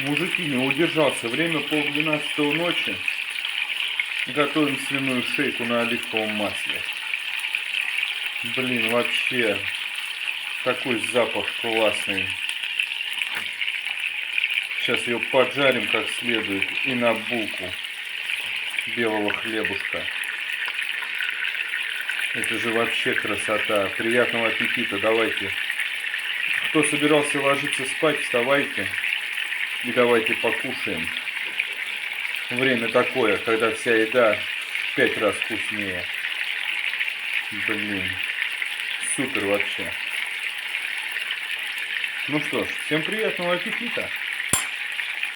Мужики, не удержался. Время 11:30 ночи. Готовим свиную шейку на оливковом масле. Блин, вообще такой запах классный. Сейчас ее поджарим как следует и на булку белого хлебушка. Это же вообще красота. Приятного аппетита. Давайте. Кто собирался ложиться спать, вставайте. И давайте покушаем. Время такое, когда вся еда в 5 раз вкуснее. Блин. Супер вообще. Ну что ж, всем приятного аппетита.